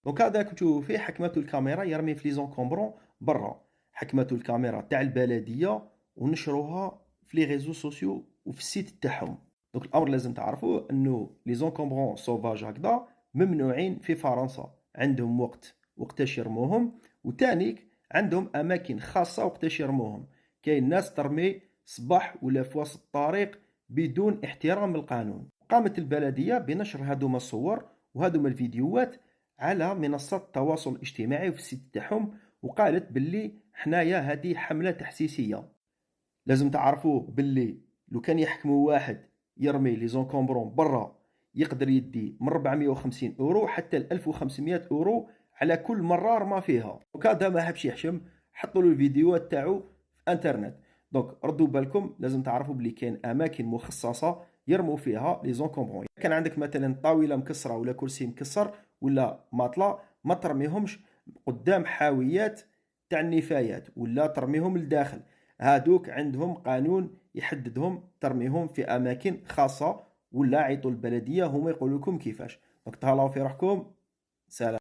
دونك هذا كنتو فيه حكماتو الكاميرا يرمي في لي زونكومبرون برا، حكماتو الكاميرا تاع البلدية ونشروها في لي ريزو سوسيو وفي السيت تاعهم. دونك الأمر لازم تعرفوه إنه لي زونكومبرون سوفاج هكذا ممنوعين في فرنسا، عندهم وقت وقتاش يرموهم، وتانيك عندهم أماكن خاصة وقتاش يرموهم. كاين ناس ترمي صباح ولا في وسط الطريق بدون احترام القانون. قامت البلدية بنشر هذوما الصور وهذوما الفيديوهات على منصات التواصل الاجتماعي وفي السيت تاعهم، وقالت باللي حنايا هذه حملة تحسيسية. لازم تعرفوه باللي لو كان يحكموا واحد يرمي لي زونكومبرون برا يقدر يدي من 450 اورو حتى ل 1500 اورو على كل مرة رمى فيها. وكذا ما حبش يحشم، حطوا له الفيديوهات تاعو في انترنت. دونك ردوا بالكم، لازم تعرفوا بلي كاين اماكن مخصصة يرموا فيها لي زونكومبرون. كان عندك مثلا طاولة مكسرة ولا كرسي مكسر ولا ماطلة، ما ترميهمش قدام حاويات تاع النفايات ولا ترميهم لداخل. هادوك عندهم قانون يحددهم، ترميهم في اماكن خاصه ولا عيطوا البلديه هما يقولوا لكم كيفاش. دونك تهلاو في روحكم. سلام.